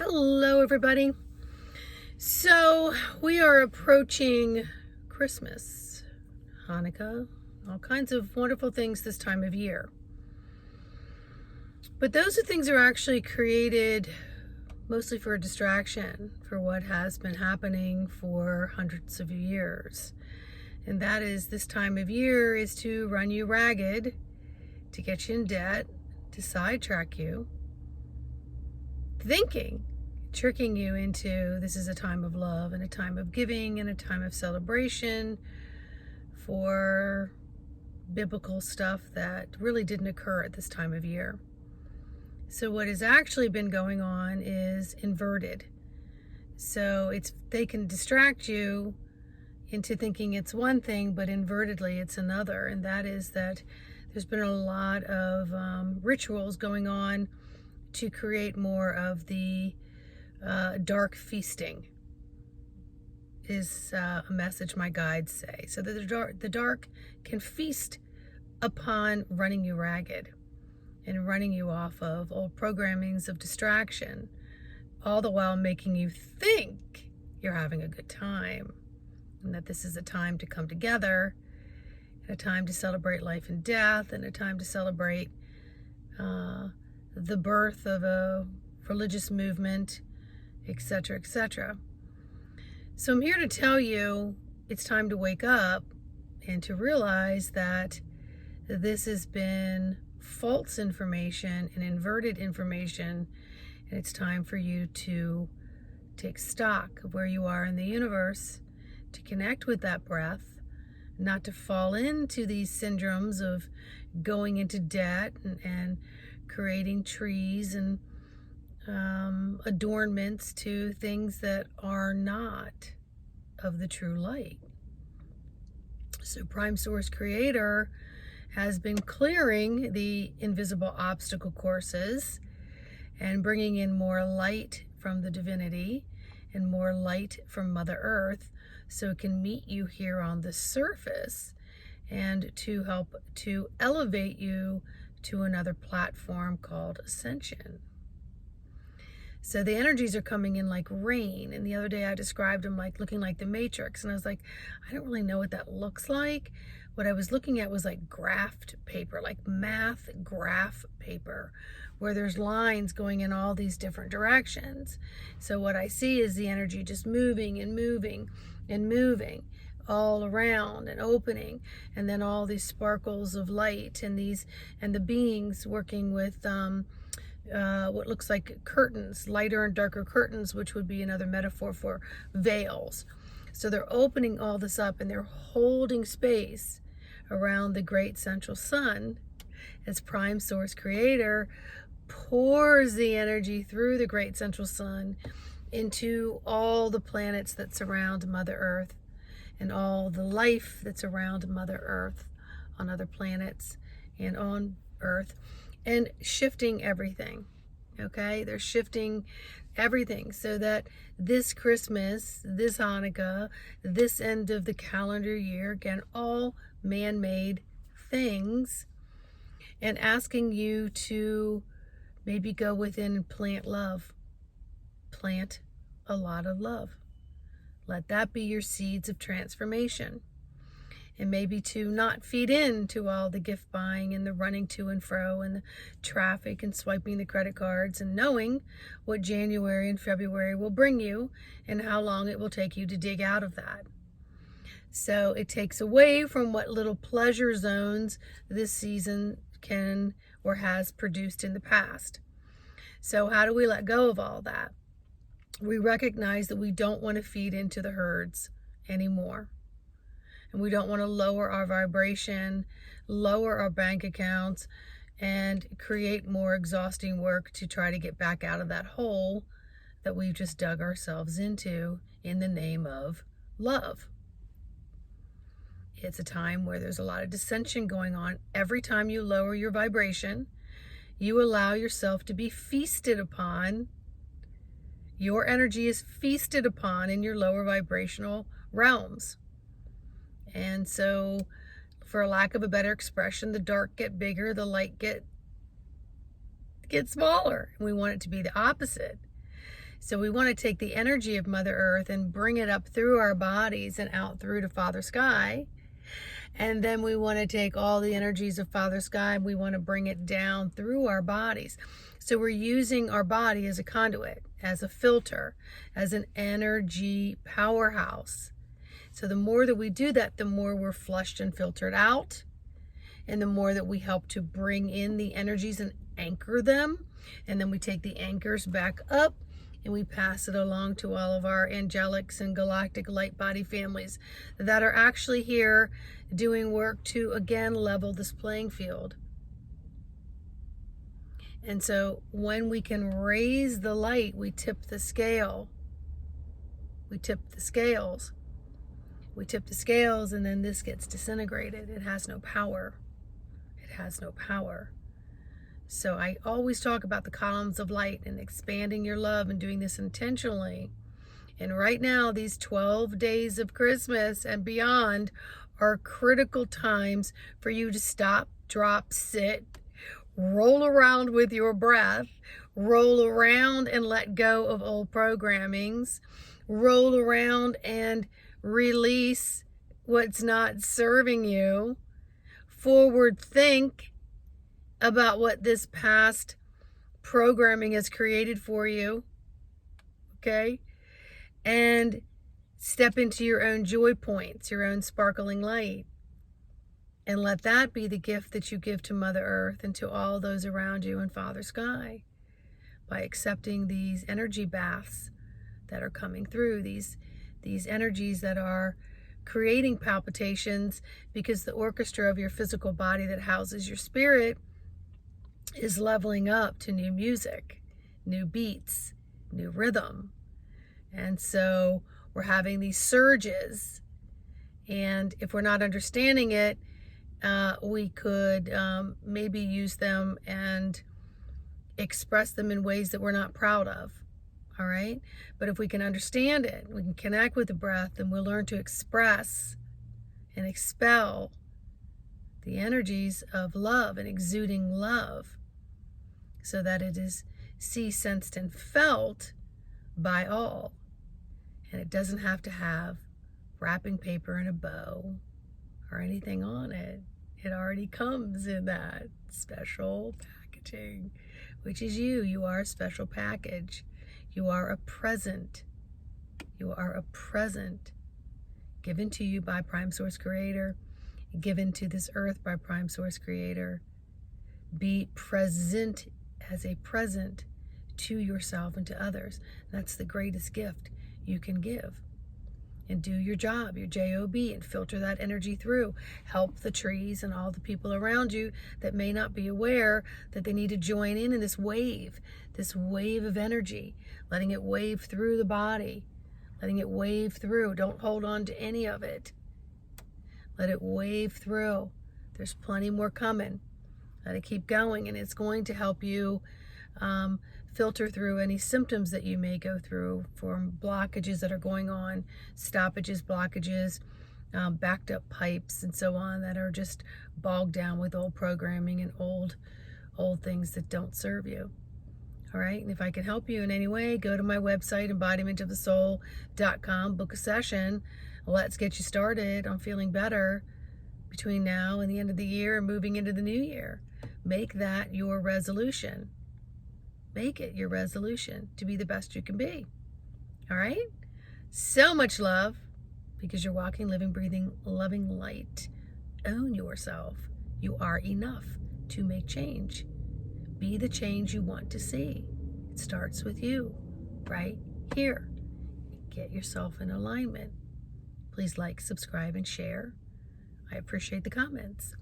Hello, everybody. So, we are approaching Christmas, Hanukkah, all kinds of wonderful things this time of year. But those things are actually created mostly for a distraction for what has been happening for hundreds of years. And that is, this time of year is to run you ragged, to get you in debt, to sidetrack you, thinking, tricking you into this is a time of love and a time of giving and a time of celebration for biblical stuff that really didn't occur at this time of year. So what has actually been going on is inverted. So they can distract you into thinking it's one thing, but invertedly it's another. And that is that there's been a lot of rituals going on to create more of the dark feasting is a message my guides say. So that the dark can feast upon running you ragged and running you off of old programmings of distraction, all the while making you think you're having a good time and that this is a time to come together, a time to celebrate life and death, and a time to celebrate the birth of a religious movement, etc., etc. So I'm here to tell you it's time to wake up and to realize that this has been false information and inverted information, and it's time for you to take stock of where you are in the universe, to connect with that breath, not to fall into these syndromes of going into debt and creating trees and adornments to things that are not of the true light. So Prime Source Creator has been clearing the invisible obstacle courses and bringing in more light from the divinity and more light from Mother Earth so it can meet you here on the surface and to help to elevate you to another platform called Ascension. So the energies are coming in like rain. And the other day I described them like looking like the Matrix. And I was like, I don't really know what that looks like. What I was looking at was like graphed paper, like math graph paper, where there's lines going in all these different directions. So what I see is the energy just moving and moving and moving all around and opening, and then all these sparkles of light and the beings working with what looks like curtains, lighter and darker curtains, which would be another metaphor for veils. So they're opening all this up and they're holding space around the great central sun as Prime Source Creator pours the energy through the great central sun into all the planets that surround Mother Earth and all the life that's around Mother Earth on other planets and on Earth, and shifting everything. Okay, they're shifting everything so that this Christmas, this Hanukkah, this end of the calendar year, again, all man-made things, and asking you to maybe go within and plant love. Plant a lot of love. Let that be your seeds of transformation. And maybe to not feed into all the gift buying and the running to and fro and the traffic and swiping the credit cards and knowing what January and February will bring you and how long it will take you to dig out of that. So it takes away from what little pleasure zones this season can or has produced in the past. So how do we let go of all that? We recognize that we don't want to feed into the herds anymore. And we don't want to lower our vibration, lower our bank accounts, and create more exhausting work to try to get back out of that hole that we've just dug ourselves into in the name of love. It's a time where there's a lot of dissension going on. Every time you lower your vibration, you allow yourself to be feasted upon. Your energy is feasted upon in your lower vibrational realms. And so, for lack of a better expression, the dark get bigger, the light get smaller. And we want it to be the opposite. So we want to take the energy of Mother Earth and bring it up through our bodies and out through to Father Sky. And then we want to take all the energies of Father Sky and we want to bring it down through our bodies. So we're using our body as a conduit, as a filter, as an energy powerhouse. So the more that we do that, the more we're flushed and filtered out. And the more that we help to bring in the energies and anchor them. And then we take the anchors back up and we pass it along to all of our angelics and galactic light body families that are actually here doing work to, again, level this playing field. And so when we can raise the light, we tip the scale. We tip the scales. We tip the scales, and then this gets disintegrated. It has no power. It has no power. So I always talk about the columns of light and expanding your love and doing this intentionally. And right now, these 12 days of Christmas and beyond are critical times for you to stop, drop, sit, roll around with your breath, roll around and let go of old programmings, roll around and release what's not serving you, forward think about what this past programming has created for you, okay? And step into your own joy points, your own sparkling light. And let that be the gift that you give to Mother Earth and to all those around you and Father Sky by accepting these energy baths that are coming through, these energies that are creating palpitations, because the orchestra of your physical body that houses your spirit is leveling up to new music, new beats, new rhythm. And so we're having these surges. And if we're not understanding it, we could maybe use them and express them in ways that we're not proud of. All right? But if we can understand it, we can connect with the breath, and we'll learn to express and expel the energies of love and exuding love, so that it is seen, sensed, and felt by all. And it doesn't have to have wrapping paper and a bow or anything on it. It already comes in that special packaging, which is you. You are a special package. You are a present. You are a present given to you by Prime Source Creator, given to this earth by Prime Source Creator. Be present as a present to yourself and to others. That's the greatest gift you can give. And do your job, your job, and filter that energy through. Help the trees and all the people around you that may not be aware that they need to join in this wave of energy, letting it wave through the body, letting it wave through. Don't hold on to any of it. Let it wave through. There's plenty more coming. Let it keep going, and it's going to help you filter through any symptoms that you may go through from blockages that are going on, stoppages, blockages, backed up pipes, and so on, that are just bogged down with old programming and old things that don't serve you. All right, and if I can help you in any way, go to my website, embodimentofthesoul.com, book a session. Let's get you started on feeling better between now and the end of the year and moving into the new year. Make that your resolution. Make it your resolution to be the best you can be. All right? So much love, because you're walking, living, breathing, loving light. Own yourself. You are enough to make change. Be the change you want to see. It starts with you, right here. Get yourself in alignment. Please like, subscribe, and share. I appreciate the comments.